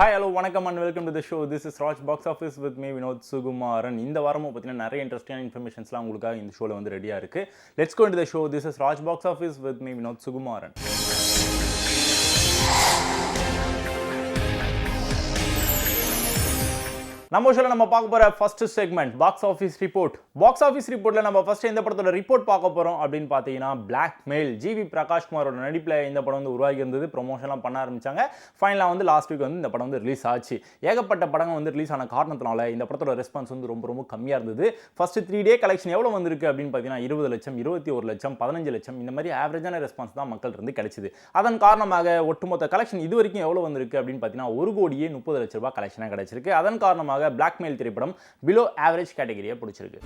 Hi hello வணக்கம் and welcome to the show. This is Raj box office with me Vinod Sukumaran. இந்த வாரமும் பார்த்தீங்கன்னா நிறைய இன்ட்ரெஸ்டிங்கான இன்ஃபர்மேஷன்ஸ்லாம் உங்களுக்காக இந்த ஷோவில் வந்து ரெடியாக இருக்குது. Let's go into the show. This is Raj box office with me Vinod Sukumaran. நம்ம ஷோவில் நம்ம பார்க்க போகிற first segment box office report. பாக்ஸ் ஆஃபீஸ் ரிப்போர்ட்டில் நம்ம ஃபர்ஸ்ட் இந்த படத்தோட ரிப்போர்ட் பார்க்க போகிறோம் அப்படின்னு பார்த்தீங்கன்னா பிளாக்மெயில். ஜிவி பிரகாஷ்குமாரோட நடிப்பில் இந்த படம் வந்து உருவாகி இருந்தது. ப்ரொமோஷன்லாம் பண்ண ஆரம்பிச்சாங்க. ஃபைனலாக வந்து லாஸ்ட் வீக் வந்து இந்த படம் வந்து ரிலீஸ் ஆச்சு. ஏகப்பட்ட படங்கள் வந்து ரிலீஸ் ஆன காரணத்தினால இந்த படத்தோட ரெஸ்பான்ஸ் வந்து ரொம்ப கம்மியாக இருந்தது. ஃபர்ஸ்ட் 3 டே கலெக்ஷன் எவ்வளோ வந்திருக்கு அப்படின்னு பார்த்தீங்கன்னா 20 லட்சம், 21 லட்சம், 15 லட்சம் இந்த மாதிரி ஆவரேஜான ரெஸ்பான்ஸ் தான் மக்கள் இருந்து கிடைச்சிது. அதன் காரணமாக ஒட்டுமொத்த கலெக்ஷன் இது வரைக்கும் எவ்வளோ வந்திருக்கு அப்படின்னு பார்த்தீங்கன்னா 1,30 லட்ச ரூபாய் கலெக்ஷனாக கிடைச்சிருக்கு. அதன் காரணமாக பிளாக்மெயில் திரைப்படம் பிலோ ஆவரேஜ் கேட்டகரியை பிடிச்சிருக்கு.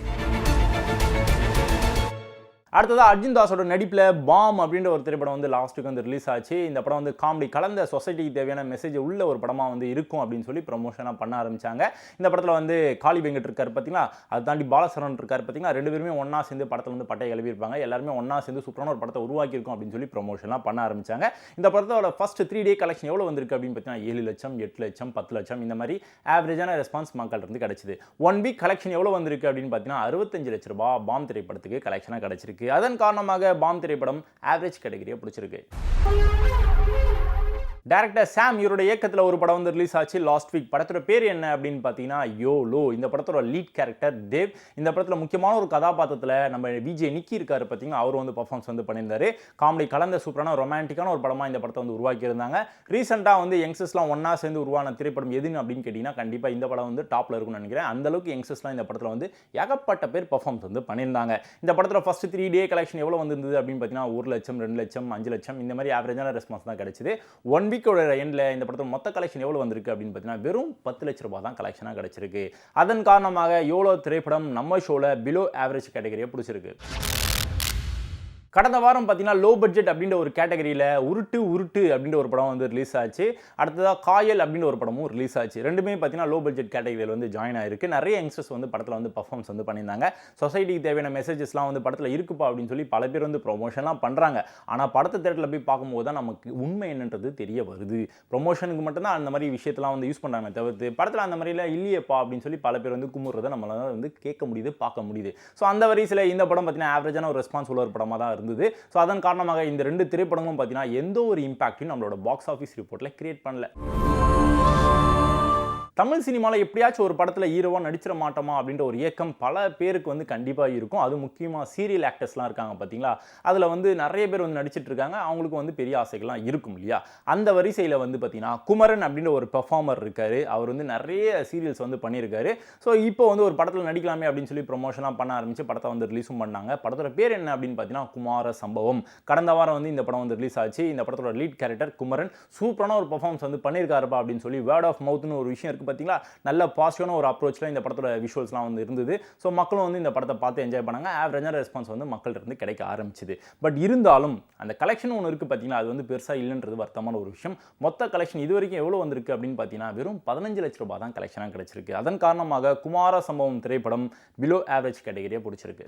அடுத்ததாக அர்ஜுன் தாஸோட நடிப்பில் பாம் அப்படின்ற ஒரு திரைப்படம் வந்து லாஸ்ட் வீக் வந்து ரிலீஸ் ஆச்சு. இந்த படம் வந்து காமெடி கலந்த சொசைட்டிக்கு தேவையான மெசேஜ் உள்ள ஒரு படமாக வந்து இருக்கும் அப்படின்னு சொல்லி ப்ரொமோஷனாக பண்ண ஆரம்பிச்சாங்க. இந்த படத்தில் வந்து காளி வெங்கட் இருக்கார் பார்த்தீங்களா, அதை தாண்டி பாலசரவன் இருக்கார் பார்த்தீங்களா, 2 பேருமே ஒன்றா சேர்ந்து படத்தில் வந்து பட்டை எழுப்பியிருப்பாங்க. எல்லாருமே ஒன்றா சேர்ந்து சூப்பரான ஒரு படத்தை உருவாக்கியிருக்கும் அப்படின்னு சொல்லி ப்ரொமோஷன்லாம் பண்ண ஆரம்பிச்சாங்க. இந்த படத்தோட ஃபர்ஸ்ட் 3 டே கலெக்ஷன் எவ்வளோ வந்திருக்கு அப்படின்னு பார்த்தீங்கன்னா 7 லட்சம், 8 லட்சம், 10 லட்சம் இந்த மாதிரி ஆவரேஜான ரெஸ்பான்ஸ் மக்கள் இருந்து கிடைச்சிது. 1 வீக் கலெக்ஷன் எவ்வளோ வந்திருக்கு அப்படின்னு பார்த்தீங்கன்னா 65 லட்ச ரூபாய் பாம் திரைப்படத்துக்கு கலெக்ஷனாக கிடைச்சிருக்கு. அதன் காரணமாக பாம் திரைப்படம் ஆவரேஜ் கேட்டகரியை பிடிச்சிருக்கு. டைரக்டர் சாம் இவரோட இயக்கத்தில் ஒரு படம் வந்து ரிலீஸ் ஆச்சு லாஸ்ட் வீக். படத்தோட பேர் என்ன அப்படின்னு பார்த்தீங்கன்னா யோலோ. இந்த படத்தோட லீட் கேரக்டர் தேவ். இந்த படத்தில் முக்கியமான ஒரு கதாபாத்திரத்தில் நம்ம விஜய் நிக்கி இருக்காரு பார்த்தீங்கன்னா, அவர் வந்து பர்ஃபார்மன்ஸ் வந்து பண்ணியிருந்தாரு. காமெடி கலந்த சூப்பரான ரொமான்டிக்கான ஒரு படமாக இந்த படத்தை வந்து உருவாக்கியிருந்தாங்க. ரீசெண்டாக வந்து யங்ஸ்டர்ஸ்லாம் ஒன்றா சேர்ந்து உருவான திரைப்படம் எதுன்னு அப்படின்னு கேட்டிங்கன்னா கண்டிப்பாக இந்த படம் வந்து டாப்பில் இருக்கும்னு நினைக்கிறேன். அந்தளவுக்கு யங்ஸ்டர்ஸ்லாம் இந்த படத்தில் வந்து ஏகப்பட்ட பேர் பர்ஃபார்மன்ஸ் வந்து பண்ணியிருந்தாங்க. இந்த படத்தில் ஃபர்ஸ்ட் 3 டே கலெக்ஷன் எவ்வளோ வந்திருந்தது அப்படின்னு பார்த்தீங்கன்னா 1 லட்சம், 2 லட்சம், 5 லட்சம் இந்த மாதிரி ஆவரேஜான ரெஸ்பான்ஸ் தான் கிடைச்சிது. 1 வீக்கோட எண்டில் இந்த படத்தோட மொத்த கலெக்ஷன் எவ்வளவு வந்திருக்கு அப்படின்னு பார்த்தீங்கன்னா வெறும் 10 லட்ச ரூபாய் தான் கலெக்ஷனாக கிடைச்சிருக்கு. அதன் காரணமாக யோலோ திரைப்படம் நம்ம ஷோல பிலோ ஆவரேஜ் கேட்டகரியை பிடிச்சிருக்கு. கடந்த வாரம் பார்த்தீங்கன்னா லோ பட்ஜெட் அப்படின்ற ஒரு கேட்டகரியில் உருட்டு அப்படின்ற ஒரு படம் வந்து ரிலீஸ் ஆச்சு. அடுத்ததாக காயல் அப்படின்ற ஒரு படமும் ரிலீஸ் ஆச்சு. ரெண்டுமே பார்த்தீங்கன்னா லோ பட்ஜெட் கேட்டகரியில் வந்து ஜாயின் ஆயிருக்கு. நிறைய யங்ஸ்டர்ஸ் வந்து படத்தில் வந்து பர்ஃபார்மன்ஸ் வந்து பண்ணியிருந்தாங்க. சொசைட்டிக்கு தேவையான மெசேஜஸ்லாம் வந்து படத்தில் இருக்குப்பா அப்படின்னு சொல்லி பல பேர் வந்து ப்ரொமோஷன்லாம் பண்ணுறாங்க. ஆனால் படத்தை தேட்டரில் போய் பார்க்கும்போது தான் நமக்கு உண்மை என்னன்றது தெரிய வருது. ப்ரொமோஷனுக்கு மட்டும்தான் அந்த மாதிரி விஷயத்தெல்லாம் வந்து யூஸ் பண்ணுறாங்க தவிர்த்து படத்தில் அந்த மாதிரிலாம் இல்லையப்பா அப்படின்னு சொல்லி பல பேர் வந்து குமுறதை நம்மளால வந்து கேட்க முடியுது, பார்க்க முடியுது. ஸோ அந்த வரிசையில் இந்த படம் பார்த்தீங்கன்னா ஆவரேஜான ஒரு ரெஸ்பான்ஸ் உள்ள ஒரு படமாக தான் இருந்தது. ஸோ அதன் காரணமாக இந்த 2 திரைப்படங்களும் பார்த்தீங்கன்னா எந்த ஒரு இம்பாக்டையும் நம்மளோட பாக்ஸ் ஆஃபீஸ் ரிப்போர்ட்டில் கிரியேட் பண்ணல. தமிழ் சினிமாவில் எப்படியாச்சும் ஒரு படத்தில் ஹீரோவாக நடிச்சிட மாட்டோமா அப்படின்ற ஒரு ஏக்கம் பல பேருக்கு வந்து கண்டிப்பாக இருக்கும். அது முக்கியமாக சீரியல் ஆக்டர்ஸ்லாம் இருக்காங்க பார்த்தீங்களா, அதில் வந்து நிறைய பேர் வந்து நடிச்சிட்டு இருக்காங்க. அவங்களுக்கு வந்து பெரிய ஆசைகள்லாம் இருக்கும் இல்லையா. அந்த வரிசையில் வந்து பார்த்தீங்கன்னா குமரன் அப்படின்ற ஒரு பெர்ஃபார்மர் இருக்காரு. அவர் வந்து நிறைய சீரியல்ஸ் வந்து பண்ணியிருக்காரு. ஸோ இப்போ வந்து ஒரு படத்தில் நடிக்கலாமே அப்படின்னு சொல்லி ப்ரொமோஷனாக பண்ண ஆரம்பிச்சு படத்தை வந்து ரிலீஸும் பண்ணாங்க. படத்தோட பேர் என்ன அப்படின்னு பார்த்தீங்கன்னா குமார சம்பவம். கடந்த வாரம் வந்து இந்த படம் வந்து ரிலீஸ் ஆச்சு. இந்த படத்தோட லீட் கேரக்டர் குமரன் சூப்பரான ஒரு பெர்ஃபார்மன்ஸ் வந்து பண்ணியிருக்காருப்பா அப்படின்னு சொல்லி வேர்ட் ஆஃப் மவுத்னு ஒரு விஷயம் பார்த்தீங்களா, நல்ல பாசிட்டிவான ஒரு அப்ரோச்சில் இந்த படத்தோட விஷுவல்ஸ்லாம் வந்து இருந்தது. ஸோ மக்களும் வந்து இந்த படத்தை பார்த்து என்ஜாய் பண்ணாங்க. ஆவரேஜான ரெஸ்பான்ஸ் வந்து மக்கள்கிட்ட இருந்து கிடைக்க ஆரம்பிச்சுது. பட் இருந்தாலும் அந்த கலெக்ஷன் ஒன்று இருக்குது பார்த்தீங்கன்னா, அது வந்து பெருசாக இல்லைன்றது வருத்தமான ஒரு விஷயம். மொத்த கலெக்ஷன் இது வரைக்கும் எவ்வளோ வந்திருக்கு அப்படின்னு பார்த்தீங்கன்னா வெறும் 15 லட்ச ரூபாய் தான் கலெக்ஷனாக கிடைச்சிருக்கு. அதன் காரணமாக குமார சம்பவம் திரைப்படம் பிலோ ஆவரேஜ் கேட்டகரியை பிடிச்சிருக்கு.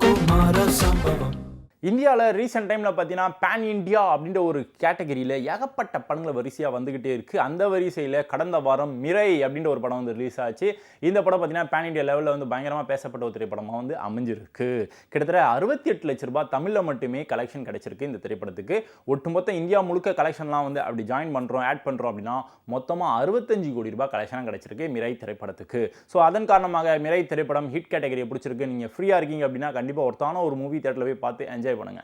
இந்தியாவில் ரீசெண்ட் டைமில் பார்த்தீங்கன்னா பேன் இண்டியா அப்படின்ற ஒரு கேட்டகரியில் ஏகப்பட்ட படங்களை வரிசையாக வந்துகிட்டே இருக்குது. அந்த வரிசையில் கடந்த வாரம் மிரை அப்படின்ற ஒரு படம் வந்து ரிலீஸ் ஆச்சு. இந்த படம் பார்த்தீங்கன்னா பேன் இண்டியா லெவலில் வந்து பயங்கரமாக பேசப்பட்ட ஒரு திரைப்படமாக வந்து அமைஞ்சிருக்கு. கிட்டத்தட்ட 68 லட்ச ரூபாய் தமிழில் மட்டுமே கலெக்ஷன் கிடைச்சிருக்கு இந்த திரைப்படத்துக்கு. ஒட்டுமொத்த இந்தியா முழுக்க கலெக்ஷன்லாம் வந்து அப்படி ஜாயின் பண்ணுறோம், ஆட் பண்ணுறோம் அப்படின்னா மொத்தமாக 65 கோடி ரூபாய் கலெக்ஷனாக கிடைச்சிருக்கு மிரை திரைப்படத்துக்கு. ஸோ அதன் காரணமாக மிரை திரைப்படம் ஹிட் கேட்டகரியை பிடிச்சிருக்கு. நீங்கள் ஃப்ரீயாக இருக்கீங்க அப்படின்னா கண்டிப்பாக ஒருத்தான ஒரு மூவி தேட்டரில் போய் பார்த்து என்ஜாய் பண்ணுங்க.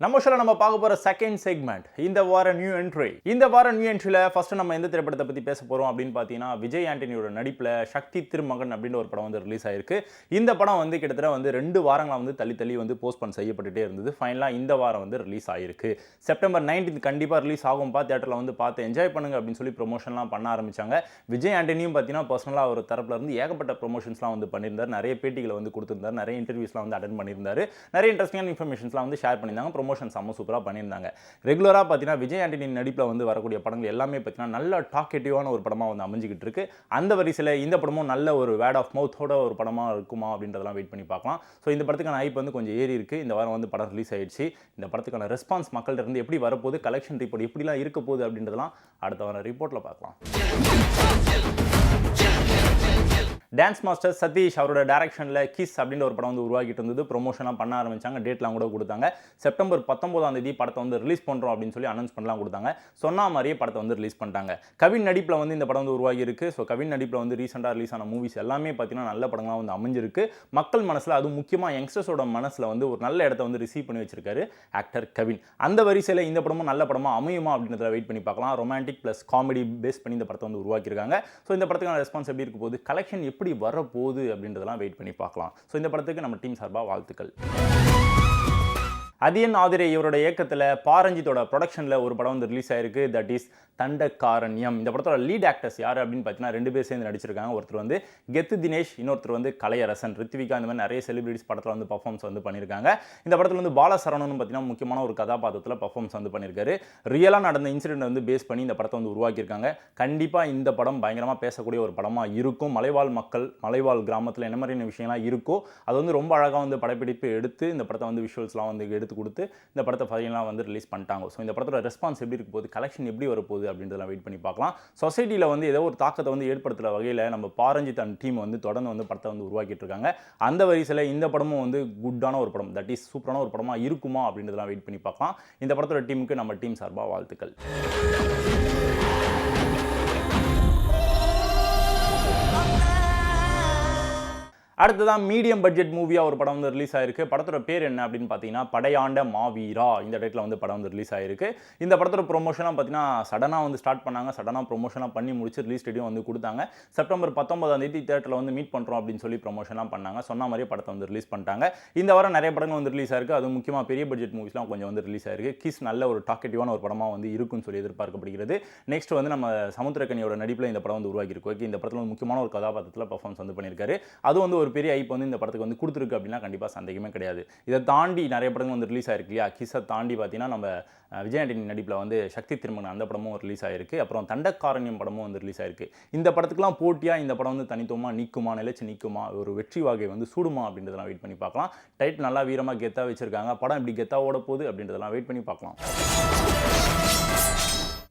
நம்ம ஷோல நம்ம பார்க்க போற செகண்ட் செக்மெண்ட் இந்த வார நியூ என்ட்ரி. இந்த வார நியூ என்ட்ரியில் ஃபர்ஸ்ட் நம்ம எந்த திரைப்படத்தை பற்றி பேச போகிறோம் அப்படின்னு பார்த்தீங்கன்னா விஜய் ஆண்டனியோட நடிப்பில் சக்தி திருமகன் அப்படின்ற ஒரு படம் வந்து ரிலீஸ் ஆயிருக்கு. இந்த படம் வந்து கிட்டத்தட்ட வந்து 2 வாரங்களாக வந்து தள்ளி வந்து போஸ்ட்போன் செய்யப்பட்டுட்டே இருந்தது. ஃபைனலாக இந்த வாரம் வந்து ரிலீஸ் ஆயிருக்கு. செப்டம்பர் 19 கண்டிப்பாக ரிலீஸ் ஆகும்பா, தேட்டரில் வந்து பார்த்து என்ஜாய் பண்ணுங்க அப்படின்னு சொல்லி ப்ரொமோஷன்லாம் பண்ண ஆரம்பிச்சாங்க. விஜய் ஆண்டனியும் பார்த்தீங்கன்னா பர்சனலாக ஒரு தரப்புல இருந்து ஏகப்பட்ட ப்ரொமோஷன்ஸ்லாம் வந்து பண்ணியிருந்தார். நிறைய பேட்டிகளை வந்து கொடுத்திருந்தார், நிறைய இன்டர்வியூஸ்லாம் வந்து அட்டென்ட் பண்ணியிருந்தார், நிறைய இன்ட்ரெஸ்டிங்கான இன்ஃபர்மேஷன்ஸ்லாம் வந்து ஷேர் பண்ணியிருந்தாங்க. ப்ரொமோஷன் செம்ம சூப்பராக பண்ணியிருந்தாங்க. ரெகுலராக பார்த்தீங்கன்னா விஜய் ஆண்டனி நடிப்பில் வந்து வரக்கூடிய படங்கள் எல்லாமே பார்த்தீங்கன்னா நல்ல டாக்கெட்டிவான ஒரு படமாக வந்து அமைஞ்சிக்கிட்டு இருக்கு. அந்த வரிசையில் இந்த படமும் நல்ல ஒரு வேர்ட் ஆஃப் மவுத்தோட ஒரு படமாக இருக்குமா அப்படின்றதெல்லாம் வெயிட் பண்ணி பார்க்கலாம். ஸோ இந்த படத்துக்கான ஹைப் வந்து கொஞ்சம் ஏறி இருக்குது. இந்த வாரம் வந்து படம் ரிலீஸ் ஆயிடுச்சு. இந்த படத்துக்கான ரெஸ்பான்ஸ் மக்கள்கிட்ட இருந்து எப்படி வரப்போகுது, கலெக்ஷன் ரிப்போர்ட் எப்படிலாம் இருக்க போகுது அப்படின்றதெல்லாம் அடுத்த வாரம் ரிப்போர்ட்டில் பார்க்கலாம். டான்ஸ் மாஸ்டர் சதீஷ் அவரோட டைரக்ஷனில் கிஸ் அப்படின்ற ஒரு படம் வந்து உருவாக்கிட்டு இருந்தது. ப்ரொமோஷன்லாம் பண்ண ஆரம்பிச்சாங்க, டேட்லாம் கூட கொடுத்தாங்க. செப்டம்பர் 19 படத்தை வந்து ரிலீஸ் பண்ணுறோம் அப்படின்னு சொல்லி அனௌன்ஸ்மெண்ட்லாம் கொடுத்தாங்க. சொன்ன மாதிரியே படத்தை வந்து ரிலீஸ் பண்ணிட்டாங்க. கவின் நடிப்பில் வந்து இந்த படம் வந்து உருவாகி இருக்கு. ஸோ கவின் நடிப்பில் வந்து ரீசெண்டாக ரிலீஸ் ஆன மூவிஸ் எல்லாமே பார்த்தீங்கன்னா நல்ல படங்களாக வந்து அமைஞ்சிருக்கு. மக்கள் மனசில், அதுவும் முக்கியமாக யங்ஸ்டர்ஸோட மனசில் வந்து ஒரு நல்ல இடத்த வந்து ரிசீவ் பண்ணி வச்சிருக்காரு ஆக்டர் கவின். அந்த வரிசையில் இந்த படமும் நல்ல படமாக அமையுமா அப்படின்றத வெயிட் பண்ணி பார்க்கலாம். ரொமான்டிக் ப்ளஸ் காமெடி பேஸ் பண்ணி இந்த படத்தை வந்து உருவாக்கியிருக்காங்க. ஸோ இந்த படத்துக்கான ரெஸ்பான்ஸ் எப்படி இருக்க போகுது, கலெக்ஷன் எப்படி வரப்போகுது அப்படின்றதெல்லாம் வெயிட் பண்ணி பார்க்கலாம். ஸோ இந்த படத்துக்கு நம்ம டீம் சார்பாக வாழ்த்துக்கள். அதியன் ஆதிரை இவரோட இயக்கத்தில் பாரஞ்சித்தோட ப்ரொடக்ஷனில் ஒரு படம் வந்து ரிலீஸ் ஆயிருக்கு. That is Dandakaranya. இந்த படத்தோட லீட் ஆக்டர்ஸ் யார் அப்படின்னு பார்த்தீங்கன்னா 2 பேர் சேர்ந்து நடிச்சிருக்காங்க. ஒருத்தர் வந்து கெத்து தினேஷ், இன்னொருத்தர் வந்து கலையரசன், ரித்விகா, இந்த மாதிரி நிறைய செலிபிரிட்டிஸ் படத்தில் வந்து பர்ஃபார்மன்ஸ் வந்து பண்ணியிருக்காங்க. இந்த படத்தில் வந்து பாலசரவணன் பார்த்தீங்கன்னா முக்கியமான ஒரு கதாபாத்திரத்தில் பர்ஃபார்மன்ஸ் வந்து பண்ணியிருக்காரு. ரியலாக நடந்த இன்சிடென்ட் வந்து பேஸ் பண்ணி இந்த படத்தை வந்து உருவாக்கியிருக்காங்க. கண்டிப்பாக இந்த படம் பயங்கரமாக பேசக்கூடிய ஒரு படமாக இருக்கும். மலைவாழ் மக்கள், மலைவாழ் கிராமத்தில் என்ன மாதிரியான விஷயம்லாம் இருக்கோ அது வந்து ரொம்ப அழகாக வந்து படப்பிடிப்பு எடுத்து இந்த படத்தை வந்து விஷுவல்ஸ்லாம் வந்து எடுத்து கொடுத்து இந்த படத்தை ஃபைனலாக வந்து ரிலீஸ் பண்ணிட்டாங்க. ஸோ இந்த படத்தோட ரெஸ்பான்ஸ் எப்படி இருக்க போகுது, கலெக்ஷன் எப்படி வரப்போகுது அப்படின்றதெல்லாம் வெயிட் பண்ணி பார்க்கலாம். சொசைட்டியில் வந்து ஏதோ ஒரு தாக்கத்தை வந்து ஏற்படுத்துகிற வகையில் நம்ம பாரஞ்சித் அண்ட் டீம் வந்து தொடர்ந்து வந்து படத்தை வந்து உருவாக்கிட்டு இருக்காங்க. அந்த வரிசையில் இந்த படமும் வந்து குட்டான ஒரு படம், தட் இஸ் சூப்பரான ஒரு படமாக இருக்குமா அப்படின்றதெல்லாம் வெயிட் பண்ணி பார்க்கலாம். இந்த படத்தோட டீமுக்கு நம்ம டீம் சார்பாக வாழ்த்துக்கள். அடுத்ததான் மீடியம் பட்ஜெட் மூவியாக ஒரு படம் வந்து ரிலீஸ் ஆயிருக்கு. படத்தோட பேர் என்ன அப்படின்னு பார்த்தீங்கன்னா படையாண்ட மாவீரா. இந்த டேட்டில் வந்து படம் வந்து ரிலீஸ் ஆயிருக்கு. இந்த படத்தோட ப்ரொமோஷனாக பார்த்தீங்கன்னா சடனாக வந்து ஸ்டார்ட் பண்ணாங்க. சடனாக ப்ரொமோஷனாக பண்ணி முடிச்சு ரிலீஸ் டேட்டையும் வந்து கொடுத்தாங்க. செப்டம்பர் 19 தேட்டரில் வந்து மீட் பண்ணுறோம் அப்படின்னு சொல்லி ப்ரொமோஷனாக பண்ணாங்க. சொன்ன மாதிரியே படத்தை வந்து ரிலீஸ் பண்ணிட்டாங்க. இந்த வாரம் நிறைய படங்கள் வந்து ரிலீஸ் ஆயிருக்கு. அது முக்கியமாக பெரிய பட்ஜெட் மூவிஸ்லாம் கொஞ்சம் வந்து ரிலீஸ் ஆயிருக்கு. கிஸ் நல்ல ஒரு டாக்கெட்டிவான ஒரு படமாக வந்து இருக்குன்னு சொல்லி எதிர்பார்க்கப்படுகிறது. நெக்ஸ்ட் வந்து நம்ம சமுத்திரக்கனியோட நடிப்பில் இந்த படம் வந்து உருவாக்கியிருக்கு. இந்த படத்தில் வந்து முக்கியமான ஒரு கதாபாத்திரத்தில் பர்ஃபார்மன்ஸ் வந்து பண்ணியிருக்காரு. அது வந்து ஒரு பெரிய ஐப் வந்து இந்த படத்துக்கு வந்து கொடுத்துருக்கு அப்படின்னா கண்டிப்பாக சந்தேகமே கிடையாது. இதை தாண்டி நிறைய படங்கள் வந்து ரிலீஸ் ஆயிருக்கு இல்லையா. கிஸை தாண்டி பார்த்தீங்கன்னா நம்ம விஜய் ஆண்டனி நடிப்பில் வந்து சக்தி திருமகன் அந்த படமும் ரிலீஸ் ஆயிருக்கு. அப்புறம் தண்டகாரண்யம் படமும் வந்து ரிலீஸ் ஆயிருக்கு. இந்த படத்துக்குலாம் போட்டியாக இந்த படம் வந்து தனித்துவமாக நிற்குமா, நிலைச்சு நிற்குமா, ஒரு வெற்றி வாகை வந்து சூடுமா அப்படின்றதெல்லாம் வெயிட் பண்ணி பார்க்கலாம். டைட்டில் நல்லா வீரமாக கெத்தாக வச்சிருக்காங்க. படம் இப்படி கெத்தாக ஓட போகுது அப்படின்றதெல்லாம் வெயிட் பண்ணி பார்க்கலாம்.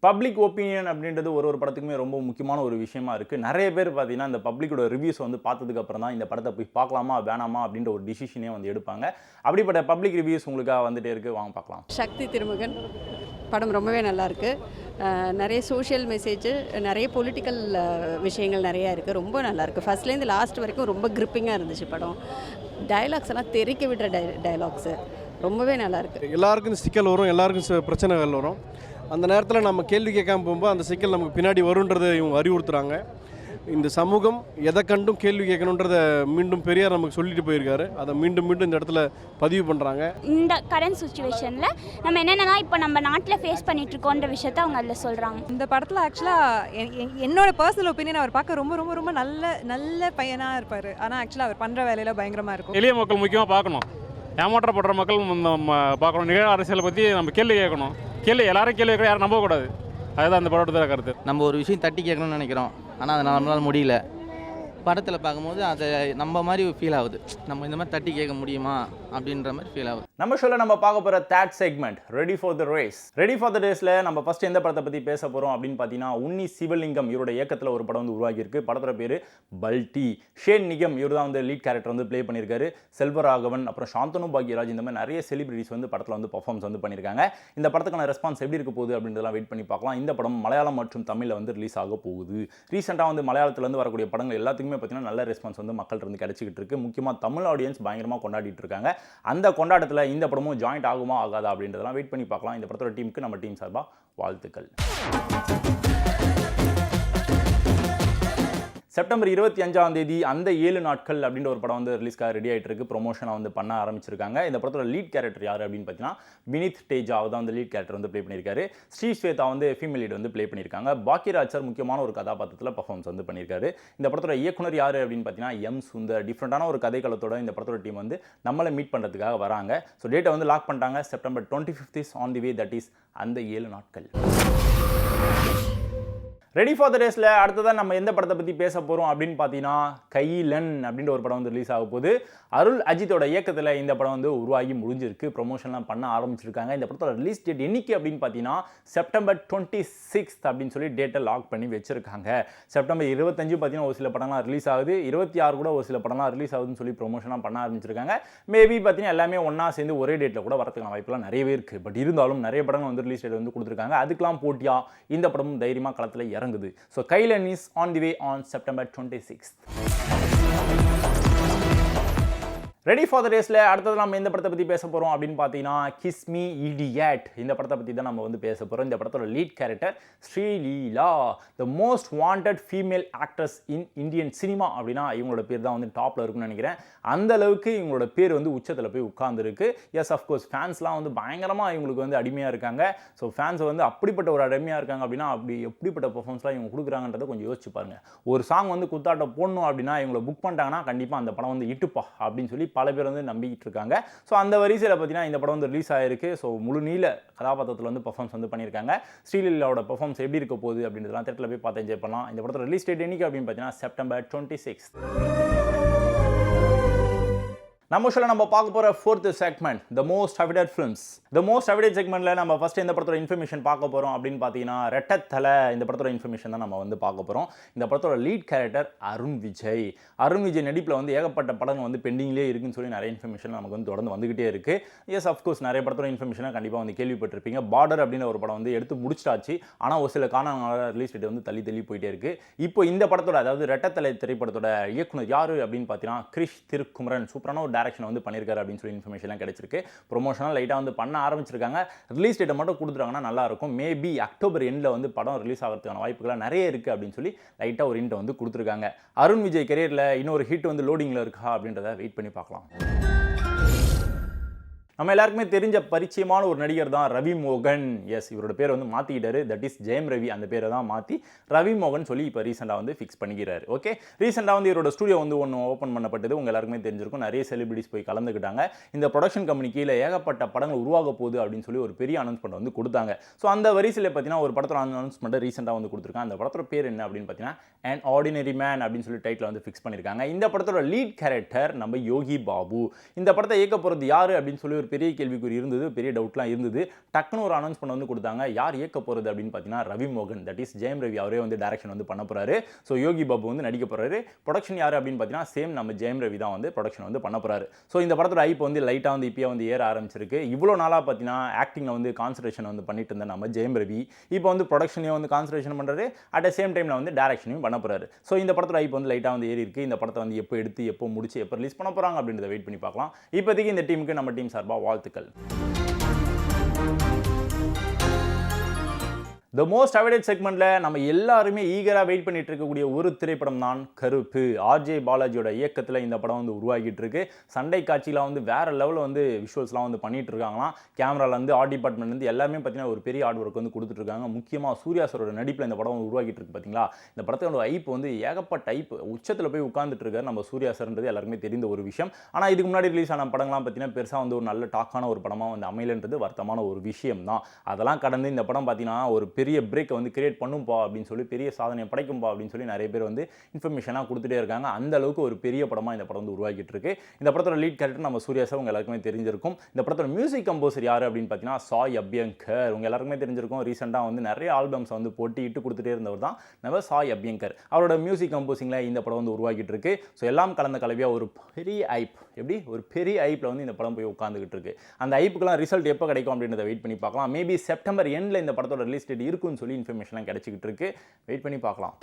பப்ளிக் ஒப்பீனியன் அப்படின்றது ஒரு படத்துக்குமே ரொம்ப முக்கியமான ஒரு விஷயமா இருக்குது. நிறைய பேர் பார்த்தீங்கன்னா இந்த பப்ளிக்கோட ரிவ்யூஸ் வந்து பார்த்ததுக்கு அப்புறம் தான் இந்த படத்தை போய் பார்க்கலாமா வேணாமா அப்படின்ற ஒரு டிசிஷனே வந்து எடுப்பாங்க. அப்படிப்பட்ட பப்ளிக் ரிவ்யூஸ் உங்களுக்காக வந்துட்டே இருக்குது, வாங்க பார்க்கலாம். சக்தி திருமகன் படம் ரொம்பவே நல்லாயிருக்கு. நிறைய சோஷியல் மெசேஜ், நிறைய பொலிட்டிக்கல் விஷயங்கள் நிறையா இருக்குது. ரொம்ப நல்லாயிருக்கு. ஃபர்ஸ்ட்லேருந்து லாஸ்ட் வரைக்கும் ரொம்ப கிரிப்பிங்காக இருந்துச்சு படம். டயலாக்ஸ் எல்லாம் தெறிக்க விடுற டயலாக்ஸு ரொம்பவே நல்லாயிருக்கு. எல்லாருக்கும் சிக்கல் வரும், எல்லாருக்கும் பிரச்சனைகள் வரும். அந்த நேரத்தில் நம்ம கேள்வி கேட்காம போகும்போது அந்த சிக்கல் நமக்கு பின்னாடி வருன்றதை இவங்க அறிவுறுத்துறாங்க. இந்த சமூகம் எதை கண்டும் கேள்வி கேட்கணுன்றதை மீண்டும் பெரியார் நமக்கு சொல்லிட்டு போயிருக்காரு. அதை மீண்டும் இந்த இடத்துல பதிவு பண்ணுறாங்க. இந்த கரண்ட் சுச்சுவேஷனில் நம்ம என்னென்னலாம் இப்போ நம்ம நாட்டில் ஃபேஸ் பண்ணிட்டு இருக்கோன்ற விஷயத்தை அவங்க அதில் சொல்கிறாங்க. இந்த படத்தில் ஆக்சுவலாக என்னோட பர்சனல் ஒப்பீனியன், அவர் பார்க்க ரொம்ப ரொம்ப ரொம்ப நல்ல பையனாக இருப்பார். ஆனால் ஆக்சுவலாக அவர் பண்ணுற வேலையில் பயங்கரமாக இருக்கும். எளிய மக்கள் முக்கியமாக பார்க்கணும், ஏமாற்றப்படுற மக்கள் பார்க்கணும். நிகழ் அரசியலை பற்றி நம்ம கேள்வி கேட்கணும். எல்லாரும் கேள்வி கேட்க யாரும் நம்பக்கூடாது. அதுதான் அந்த படத்தோட கருத்து. நம்ம ஒரு விஷயம் தட்டி கேட்கணும்னு நினைக்கிறோம், ஆனால் அதை நம்மளால் முடியல. படத்தில் பார்க்கும்போது அதை நம்ம மாதிரி ஃபீல் ஆகுது. நம்ம இந்த மாதிரி தட்டி கேட்க முடியுமா அப்படின்ற மாதிரி ஃபீல் ஆகுது. நம்ம ஷோல நம்ம பார்க்க போகிற third segment ready for the race. Ready for the ரேஸில் நம்ம ஃபர்ஸ்ட் எந்த படத்தை பற்றி பேச போகிறோம் அப்படின்னு பார்த்தீங்கன்னா உன்னி சிவலிங்கம் இவரோட இயக்கத்தில் ஒரு படம் வந்து உருவாகியிருக்கு. படத்தோட பேர் பல்டி. ஷேன் நிகம் இவர் தான் வந்து லீட் கேரக்டர் வந்து ப்ளே பண்ணியிருக்காரு. செல்வராகவன், அப்புறம் சாந்தனு பாக்யராஜ், இந்த மாதிரி நிறைய செலிபிரிட்டிஸ் வந்து படத்தில் வந்து பர்ஃபார்மன்ஸ் வந்து பண்ணியிருக்காங்க. இந்த படத்துக்கான ரெஸ்பான்ஸ் எப்படி இருக்க போகுது அப்படின்றதெல்லாம் வெயிட் பண்ணி பார்க்கலாம். இந்த படம் மலையாளம் மற்றும் தமிழில் வந்து ரிலீஸ் ஆக போகுது. ரீசெண்டாக வந்து மலையாளத்துலேருந்து வரக்கூடிய படங்கள் எல்லாத்துக்குமே பார்த்தீங்கன்னா நல்ல ரெஸ்பான்ஸ் வந்து மக்கள் இருந்து கிடைச்சிக்கிட்டு இருக்கு. முக்கியமாக தமிழ் ஆடியன்ஸ் பயங்கரமாக கொண்டாடிட்டு இருக்காங்க. அந்த கொண்டாட்டத்தில் இந்த படமும் ஜாயிண்ட் ஆகுமா ஆகாதா அப்படின்றதெல்லாம் வெயிட் பண்ணி பார்க்கலாம். இந்த படத்தோட டீமுக்கு நம்ம டீம் சார்பாக வாழ்த்துக்கள். செப்டம்பர் 25ஆம் தேதி அந்த 7 நாட்கள் அப்படின்ற ஒரு படம் வந்து ரிலீஸ்க்காக ரெடி ஆகிட்டு இருக்கு. ப்ரொமோஷனை வந்து பண்ண ஆரம்பிச்சிருக்காங்க. இந்த படத்தோட லீட் கேரக்டர் யார் அப்படின்னு பார்த்தீங்கன்னா வினித் தேஜா தான் வந்து லீட் கேரக்டர் வந்து ப்ளே பண்ணியிருக்காரு. ஸ்ரீஸ்வேதா வந்து ஃபீமேல் லீட் வந்து ப்ளே பண்ணியிருக்காங்க. பாக்கியராஜ் சார் முக்கியமான ஒரு கதாபாத்திரத்தில் பர்ஃபார்மன்ஸ் வந்து பண்ணியிருக்காரு. இந்த படத்தோட இயக்குனர் யார் அப்படின்னு பார்த்தீங்கன்னா எம் சுந்தர். டிஃப்ரெண்டான ஒரு கதைக்களத்தோட இந்த படத்தோட டீம் வந்து நம்மளை மீட் பண்ணுறதுக்காக வராங்க. ஸோ டேட்டை வந்து லாக் பண்ணிட்டாங்க. September 25th is on the way. That is அந்த 7 நாட்கள். ரெடி ஃபார் த ரேஸில் அடுத்ததான் நம்ம எந்த படத்தை பற்றி பேச போகிறோம் அப்படின்னு பார்த்தீங்கன்னா கைலன் அப்படின்ற ஒரு படம் வந்து ரிலீஸ் ஆக போகுது. அருள் அஜித்தோட இயக்கத்தில் இந்த படம் வந்து உருவாகி முடிஞ்சிருக்கு. ப்ரொமோஷன்லாம் பண்ண ஆரம்பிச்சிருக்காங்க. இந்த படத்தோட ரிலீஸ் டேட் என்னைக்கு அப்படின்னு பார்த்தீங்கன்னா செப்டம்பர் 26th அப்படின்னு சொல்லி டேட்டை லாக் பண்ணி வச்சிருக்காங்க. செப்டம்பர் 25 பார்த்தீங்கன்னா ஒரு சில படம்லாம் ரிலீஸ் ஆகுது. 26 கூட ஒரு சில படம்லாம் ரிலீஸ் ஆகுதுன்னு சொல்லி ப்ரொமோஷன்லாம் பண்ண ஆரம்பிச்சிருக்காங்க. மேபி பார்த்தீங்கன்னா எல்லாமே ஒன்றா சேர்ந்து ஒரே டேட்டில் கூட வரதுக்கான வாய்ப்புலாம் நிறையவே இருக்குது. பட் இருந்தாலும் நிறைய படங்கள் வந்து ரிலீஸ் டேட் வந்து கொடுத்துருக்காங்க. அதுக்கெல்லாம் போட்டியாக இந்த படமும் தைரியமாக களத்தில் இறங்குது. So Kylan is on the way on September 26th. Ready for the ரேஸில் அடுத்தது நம்ம எந்த படத்தை பற்றி பேச போகிறோம் அப்படின்னு பார்த்தீங்கன்னா கிஸ் மீ இடியட். இந்த படத்தை பற்றி தான் நம்ம வந்து பேச போகிறோம். இந்த படத்தோட lead character Sreeleela, the most wanted female actress in Indian cinema அப்படின்னா இவங்களோட பேர் தான் வந்து டாப்பில் இருக்குன்னு நினைக்கிறேன். அந்த அளவுக்கு இவங்களோட பேர் வந்து உச்சத்தில் போய் உட்கார்ந்துருக்கு. எஸ் அஃப்கோர்ஸ் ஃபேன்ஸ்லாம் வந்து பயங்கரமாக இவங்களுக்கு வந்து அடிமையாக இருக்காங்க. ஸோ ஃபேன்ஸ் வந்து அப்படிப்பட்ட ஒரு அடிமையாக இருக்காங்க அப்படின்னா அப்படி எப்படிப்பட்ட பர்ஃபார்மன்ஸ்லாம் இவங்க கொடுக்குறாங்கன்றதை கொஞ்சம் யோசிச்சு பாருங்கள். ஒரு சாங் வந்து குத்தாட்ட போடணும் அப்படின்னா இவங்களை புக் பண்ணிட்டாங்கன்னா கண்டிப்பாக அந்த படம் வந்து இட்டுப்பா அப்படின்னு சொல்லி பல பேர் வந்து நம்பிக்கிட்டு இருக்காங்க. ஸோ அந்த வரிசையில் பார்த்தீங்கன்னா இந்த படம் வந்து ரிலீஸ் ஆகிருக்கு. ஸோ முழு நீள கதாபாத்திரத்தில் வந்து பர்ஃபார்மன்ஸ் வந்து பண்ணியிருக்காங்க. ஸ்ரீலீலாவோட பர்ஃபார்மன்ஸ் எப்படி இருக்க போகுது அப்படின்றதுலாம் தேட்டரில் போய் பார்த்து என்ஜாய் பண்ணலாம். இந்த படத்தோட ரிலீஸ் டேட் என்னைக்கு அப்படின்னு பார்த்தீங்கன்னா செப்டம்பர் 26th. நம்ம ஷோவில் நம்ம பார்க்க போகிற 4th segment the most awaited films. The most awaited செக்மெண்ட்டில் நம்ம ஃபஸ்ட்டு எந்த படத்தோட இன்ஃபர்மேஷன் பார்க்க போகிறோம் அப்படின்னு பார்த்தீங்கன்னா ரெட்டத்தலை. இந்த படத்தோட இன்ஃபர்மேஷன் தான் நம்ம வந்து பார்க்க போகிறோம். இந்த படத்தோட லீட் கேரக்டர் அருண் விஜய். அருண் விஜய் நடிப்பில் வந்து ஏகப்பட்ட படங்கள் வந்து பெண்டிங்லேயே இருக்குன்னு சொல்லி நிறைய இன்ஃபர்மேஷன் நமக்கு வந்து தொடர்ந்து வந்துகிட்டே இருக்குது. எஸ் அஃப்கோர்ஸ் நிறைய படத்தோட இன்ஃபர்மேஷனை கண்டிப்பாக வந்து கேள்விப்பட்டிருப்பீங்க. பார்டர் அப்படின்ற ஒரு படம் வந்து எடுத்து முடிச்சிட்டாச்சு. ஆனால் ஒரு சில காரணங்களால் ரிலீஸ் டேட் வந்து தள்ளி போயிட்டே இருக்குது. இப்போ இந்த படத்தோட அதாவது ரெட்டத்தலை திரைப்படத்தோட இயக்குனர் யார் அப்படின்னு பார்த்தீங்கன்னா கிரிஷ் திருக்குமரன். சூப்பரான ஒரு டைரக்ஷன் வந்து பண்ணியிருக்காரு அப்படின்னு சொல்லி இன்ஃபர்மேஷன்லாம் கிடைச்சிருக்கு. ப்ரொமோஷனல் லைட்டாக வந்து பண்ண ஆரம்பிச்சிருக்காங்க. ரிலீஸ் டேட்டை மட்டும் கொடுத்துட்டாங்கன்னா நல்லா இருக்கும். மேபி அக்டோபர் எண்டில் வந்து படம் ரிலீஸ் ஆகிறதுக்கான வாய்ப்புகள் நிறைய இருக்குது அப்படின்னு சொல்லி லைட்டாக ஒரு ஹிண்ட் வந்து கொடுத்துருக்காங்க. அருண் விஜய் கரியரில் இன்னொரு ஹிட் வந்து லோடிங்கில் இருக்கா அப்படின்றத வெயிட் பண்ணி பார்க்கலாம். நம்ம எல்லாருக்குமே தெரிஞ்ச பரிச்சயமான ஒரு நடிகர் தான் ரவி மோகன். எஸ், இவரோட பேர் வந்து மாற்றிக்கிட்டாரு. That is Jayam Ravi. அந்த பேரை தான் மாற்றி ரவி மோகன் சொல்லி இப்போ ரீசெண்டாக வந்து ஃபிக்ஸ் பண்ணிக்கிறாரு. ஓகே, ரீசெண்டாக வந்து இவரோட ஸ்டுடியோ வந்து ஒன்று ஓப்பன் பண்ணப்பட்டது. உங்கள் எல்லாருக்குமே தெரிஞ்சிருக்கும். நிறைய செலிபிரிட்டிஸ் போய் கலந்துக்கிட்டாங்க. இந்த ப்ரொடக்ஷன் கம்பெனி கீழே ஏகப்பட்ட படங்கள் உருவாக போகுது அப்படின்னு சொல்லி ஒரு பெரிய அனௌன்ஸ்மெண்ட் வந்து கொடுத்தாங்க. ஸோ அந்த வரிசையில் பார்த்தீங்கன்னா ஒரு படத்தோட அனௌன்ஸ்மெண்ட் ரீசெண்டாக வந்து கொடுத்துருக்காங்க. அந்த படத்தோட பேர் என்ன அப்படின்னு பார்த்தீங்கன்னா அன் ஆர்டினரி மேன் அப்படின்னு சொல்லி டைட்டில் வந்து ஃபிக்ஸ் பண்ணியிருக்காங்க. இந்த படத்தோட லீட் கேரக்டர் நம்ம யோகி பாபு. இந்த படத்தை இயக்க போகிறது யார் அப்படின்னு சொல்லி ஒரு பெரிய கேள்விக்குறி இருந்தது. பெரிய டவுட்லாம் இருந்தது. டக்குன்னு ஒரு அனௌன்ஸ்மெண்ட் வந்து கொடுத்தாங்க. யார் இயக்க போகிறது அப்படின்னு பார்த்தீங்கன்னா ரவி மோகன். That is Jayam Ravi. அவரே வந்து டைரக்ஷன் வந்து பண்ண போறாரு. ஸோ யோகி பாபு வந்து நடிக்க போறாரு. ப்ரொடக்ஷன் யார் அப்படின்னு பார்த்தீங்கன்னா சேம் நம்ம ஜெயம் ரவி தான் வந்து ப்ரொடக்ஷன் வந்து பண்ண போறாரு. ஸோ இந்த படத்தோட ஐப் வந்து லைட்டாக வந்து இப்போயே வந்து ஏற ஆரம்பிச்சிருக்கு. இவ்வளோ நாளாக பார்த்தீங்கன்னா ஆக்டிங்கில் வந்து கான்சன்ட்ரேஷன் வந்து பண்ணிட்டு இருந்த நம்ம ஜெயம் ரவி இப்போ வந்து ப்ரொடக்ஷனையும் வந்து கான்சன்ட்ரேஷன் பண்ணுறாரு. அட் த சேம் டைமில் வந்து டைரக்ஷனையும் பண்ண போறாரு. ஸோ இந்த படத்தோட ஐப் வந்து லைட்டாக வந்து ஏறி இருக்கு. இந்த படத்தை வந்து எப்போ எடுத்து எப்போ முடிச்சு எப்போ ரிலீஸ் பண்ண போகிறாங்க அப்படின்றத வெயிட் பண்ணி பார்க்கலாம். இப்போதைக்கு இந்த டீமுக்கு நம்ம டீம் சார்பாக வாழ்த்துக்கள். த மோஸ்ட் அவைடட் செக்மெண்ட்டில் நம்ம எல்லாருமே ஈகராக வெயிட் பண்ணிட்டு இருக்கக்கூடிய ஒரு திரைப்படம் தான் கருப்பு. ஆர்ஜே பாலாஜியோட இயக்கத்தில் இந்த படம் வந்து உருவாகிட்டு இருக்கு. சண்டை காட்சியில் வந்து வேற லெவலில் வந்து விஷுவல்ஸ்லாம் வந்து பண்ணிட்டு இருக்காங்களாம். கேமராலேருந்து ஆர்ட் டிபார்ட்மெண்ட்லேருந்து எல்லாமே பார்த்தீங்கன்னா ஒரு பெரிய ஆர்ட் ஒர்க் வந்து கொடுத்துட்டு இருக்காங்க. முக்கியமாக சூர்யா சாரோட நடிப்பில் இந்த படம் உருவாகிட்டு இருக்கு. பார்த்தீங்களா, இந்த படத்தோட ஐப் வந்து ஏகப்பட்ட ஐப் உச்சத்தில் போய் உட்கார்ந்துட்டு இருக்காரு நம்ம சூர்யா சார்ன்றது எல்லாருமே தெரிந்த ஒரு விஷயம். ஆனால் இதுக்கு முன்னாடி ரிலீஸ் ஆன படங்கள்லாம் பார்த்தீங்கன்னா பெருசாக வந்து ஒரு நல்ல டாக்கான ஒரு படமாக வந்து அமையலன்றது வருத்தமான ஒரு விஷயம் தான். அதெல்லாம் கடந்து இந்த படம் பார்த்தீங்கன்னா ஒரு பெரிய பிரேக்கை வந்து கிரியேட் பண்ணும்பா அப்படின்னு சொல்லி பெரிய சாதனையை படைக்கும்பா அப்படின்னு சொல்லி நிறைய பேர் வந்து இன்ஃபர்மேஷனாக கொடுத்துட்டே இருக்காங்க. அந்த அளவுக்கு ஒரு பெரிய படமாக இந்த படம் வந்து உருவாக்கிட்டு இருக்கு. இந்த படத்தோட லீட் கேரக்டர் நம்ம சூர்யா சார் உங்க எல்லாருக்குமே தெரிஞ்சிருக்கும். இந்த படத்தோட மியூசிக் கம்போசர் யார் அப்படின்னு பார்த்தீங்கன்னா சாய் அபியங்கர். உங்க எல்லாருக்குமே தெரிஞ்சிருக்கும். ரீசெண்டாக வந்து நிறைய ஆல்பம்ஸ் வந்து போட்டிட்டு கொடுத்துட்டே இருந்தவர் தான் நம்ம சாய் அபியங்கர். அவரோட மியூசிக் கம்போசிங்கில் இந்த படம் வந்து உருவாக்கிட்டு இருக்கு. ஸோ எல்லாம் கலந்த கலவையாக ஒரு பெரிய ஐப், எப்படி ஒரு பெரிய ஐப்பில் வந்து இந்த படம் போய் உட்காந்துக்கிட்டு இருக்கு. அந்த ஐப்புக்கெல்லாம் ரிசல்ட் எப்போ கிடைக்கும் அப்படின்றத வெயிட் பண்ணி பார்க்கலாம். மேபி செப்டம்பர் எண்டில் இந்த படத்தோட ரிலீஸ் டேட் இருக்குன்னு சொல்லி இன்ஃபர்மேஷன்லாம் கிடைச்சிக்கிட்டு இருக்கு. வெயிட் பண்ணி பார்க்கலாம்.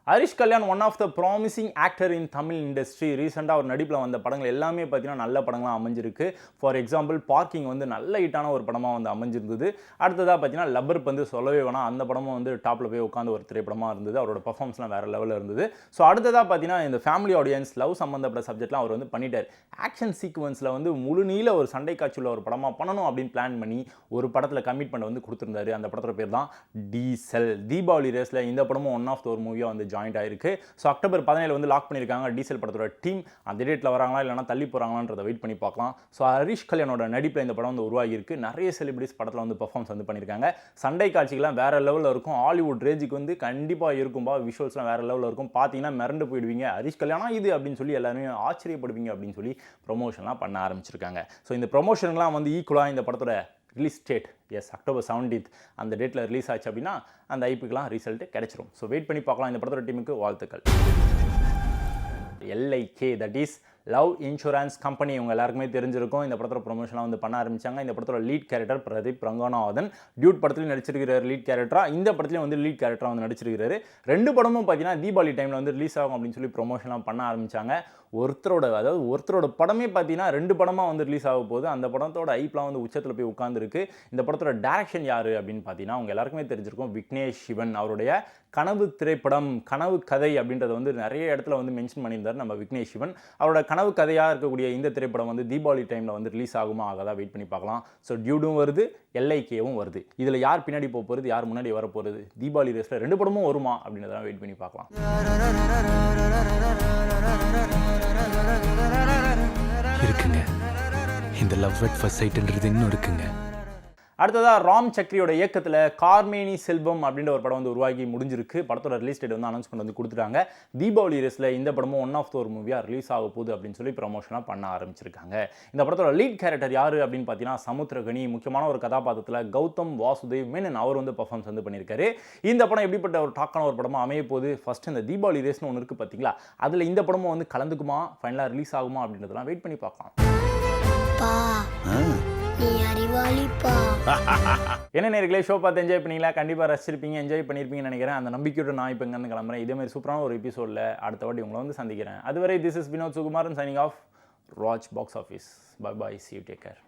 Harish Kalyan one of the promising actor in Tamil industry. ரீசெண்டாக அவர் நடிப்பில் வந்த படங்கள் எல்லாமே பார்த்தீங்கன்னா நல்ல படங்களாக அமைஞ்சிருக்கு. ஃபார் எக்ஸாம்பிள் பார்க்கிங் வந்து நல்ல ஹிட்டான ஒரு படமாக வந்து அமைஞ்சிருந்தது. அடுத்ததாக பார்த்தீங்கன்னா லப்பர் வந்து சொல்லவே வேணாம், அந்த படமும் வந்து டாப்பில் போய் உட்காந்து ஒரு திரைப்படமாக இருந்தது. அவரோட பர்ஃபார்மன்ஸ்லாம் வேறு லெவலில் இருந்தது. ஸோ அடுத்ததாக பார்த்தீங்கன்னா இந்த ஃபேமிலி ஆடியன்ஸ் லவ் சம்மந்தப்பட்ட சப்ஜெக்ட்லாம் அவர் வந்து பண்ணிட்டார். ஆக்ஷன் சீக்வன்ஸில் வந்து முழு நீள ஒரு சண்டை காட்சியில் ஒரு படமாக பண்ணணும் அப்படின்னு பிளான் பண்ணி ஒரு படத்தில் கமிட்மெண்ட் வந்து கொடுத்துருந்தாரு. அந்த படத்தோட பேர் தான் டீசல். தீபாவளி ரேஸில் இந்த படமும் ஒன் ஆஃப் த ஒரு மூவியாக வந்து ஜாயின்ட் ஆயிருக்கு. ஸோ அக்டோபர் 17 வந்து லாக் பண்ணியிருக்காங்க டீசல் படத்தோட டீம். அந்த டேட்டில் வராங்களா இல்லைனா தள்ளி போகிறாங்களான்றதை வெயிட் பண்ணி பார்க்கலாம். ஸோ ஹரிஷ் கல்யாணோட நடிப்பில் இந்த படம் வந்து உருவாகியிருக்கு. நிறைய செலிபிரிட்டிஸ் படத்தில் வந்து பர்ஃபார்மன்ஸ் வந்து பண்ணியிருக்காங்க. சண்டை காட்சிகள்லாம் வேறு லெவலில் இருக்கும். ஹாலிவுட் ரேஞ்சுக்கு வந்து கண்டிப்பாக இருக்கும்பா. விஷுவல்ஸ்லாம் வேறு லெவலில் இருக்கும். பார்த்தீங்கன்னா மிரண்டு போயிடுவீங்க. ஹரிஷ் கல்யாணம் இது அப்படின்னு சொல்லி எல்லாருமே ஆச்சரியப்படுவீங்க அப்படின்னு சொல்லி ப்ரொமோஷன்லாம் பண்ண ஆரம்பிச்சிருக்காங்க. ஸோ இந்த ப்ரொமோஷன்லாம் வந்து ஈக்குவலாக இந்த படத்தோட ரிலீஸ் டேட் அக்டோபர் 17 அந்த டேட்டில் ரிலீஸ் ஆச்சு அப்படின்னா அந்த ஐபிக்கெலாம் ரிசல்ட் கிடைச்சிரும். ஸோ வெயிட் பண்ணி பார்க்கலாம். இந்த படத்தோட டீமுக்கு வாழ்த்துக்கள். LIK that is love insurance company உங்கள் எல்லாருக்குமே தெரிஞ்சிருக்கும். இந்த படத்தோட ப்ரொமோஷன்லாம் வந்து பண்ண ஆரம்பிச்சாங்க. இந்த படத்தோட lead character Pradeep Ranganathan. Dude படத்துலையும் நடிச்சிருக்கிறார் லீட் கேரக்டராக. இந்த படத்துலையும் வந்து லீட் கேரக்டராக வந்து நடிச்சிருக்கிறாரு. ரெண்டு படமும் பார்த்தீங்கன்னா தீபாவளி டைமில் வந்து ரிலீஸ் ஆகும் அப்படின்னு சொல்லி ப்ரொமோஷன்லாம் பண்ண ஆரம்பிச்சாங்க. ஒருத்தரோட படமே பார்த்தீங்கன்னா 2 படமாக வந்து ரிலீஸ் ஆக போகுது. அந்த படத்தோட ஐப்லாம் வந்து உச்சத்தில் போய் உட்காந்துருக்கு. இந்த படத்தோட டைரக்ஷன் யார் அப்படின்னு பார்த்தீங்கன்னா உங்கள் எல்லாருக்குமே தெரிஞ்சிருக்கும் விக்னேஷ் சிவன். அவருடைய கனவு திரைப்படம் கனவு கதை அப்படின்றத வந்து நிறைய இடத்துல வந்து மென்ஷன் பண்ணியிருந்தார் நம்ம விக்னேஷ் சிவன். அவரோட கனவு கதையாக இருக்கக்கூடிய இந்த திரைப்படம் வந்து தீபாவளி டைமில் வந்து ரிலீஸ் ஆகுமா ஆகாதான் வெயிட் பண்ணி பார்க்கலாம். ஸோ டியூடும் வருது, LIKவும் வருது. இதில் யார் பின்னாடி போகிறது யார் முன்னாடி வர போகிறது, தீபாவளி ரேஸில் 2 படமும் வருமா அப்படின்றதெல்லாம் வெயிட் பண்ணி பார்க்கலாம். இருக்குங்க இந்த லவ் அட் ஃபர்ஸ்ட் சைட்ன்றது இன்னும் இருக்குங்க. அடுத்ததாக ராம் சக்ரியோட இயக்கத்தில் கார்மேனி செல்வம் அப்படின்ற ஒரு படம் வந்து உருவாகி முடிஞ்சிருக்கு. படத்தோட ரிலீஸ் டேட் வந்து அனௌன்ஸ்மெண்ட் வந்து கொடுத்துட்டாங்க. தீபாவளி ரேஸில் இந்த படமும் ஒன் ஆஃப் த ஒரு மூவியாக ரிலீஸ் ஆக போகுது அப்படின்னு சொல்லி ப்ரமோஷனாக பண்ண ஆரம்பிச்சிருக்காங்க. இந்த படத்தோட லீட் கேரக்டர் யார் அப்படின்னு பார்த்தீங்கன்னா சமுத்திரகனி. முக்கியமான ஒரு கதாபாத்திரத்தில் கௌதம் வாசுதேவ் மேனன் அவர் வந்து பர்ஃபார்மன்ஸ் வந்து பண்ணியிருக்காரு. இந்த படம் எப்படிப்பட்ட ஒரு டாக்கான ஒரு படமாக அமைய போகுது. ஃபர்ஸ்ட் இந்த தீபாவளி ரேஸ்னு ஒன்று இருக்குது பார்த்தீங்களா, அதில் இந்த படமும் வந்து கலந்துக்குமா ஃபைனலாக ரிலீஸ் ஆகுமா அப்படின்றதெல்லாம் வெயிட் பண்ணி பார்க்கலாம். என்ன நேர்களே, ஷோ பார்த்து என்ஜாய் பண்ணீங்களா? கண்டிப்பாக ரசிச்சிருப்பீங்க, என்ஜாய் பண்ணியிருப்பீங்கன்னு நினைக்கிறேன். அந்த நம்பிக்கையோட நான் இப்போ இங்கேருந்து கிளம்புறேன். இதே மாதிரி சூப்பரான ஒரு எபிசோடில் அடுத்த வாட்டி உங்களை வந்து சந்திக்கிறேன். அதுவரை this is Vinod Sukumaran signing off. Watch box office. Bye bye, see you, take care.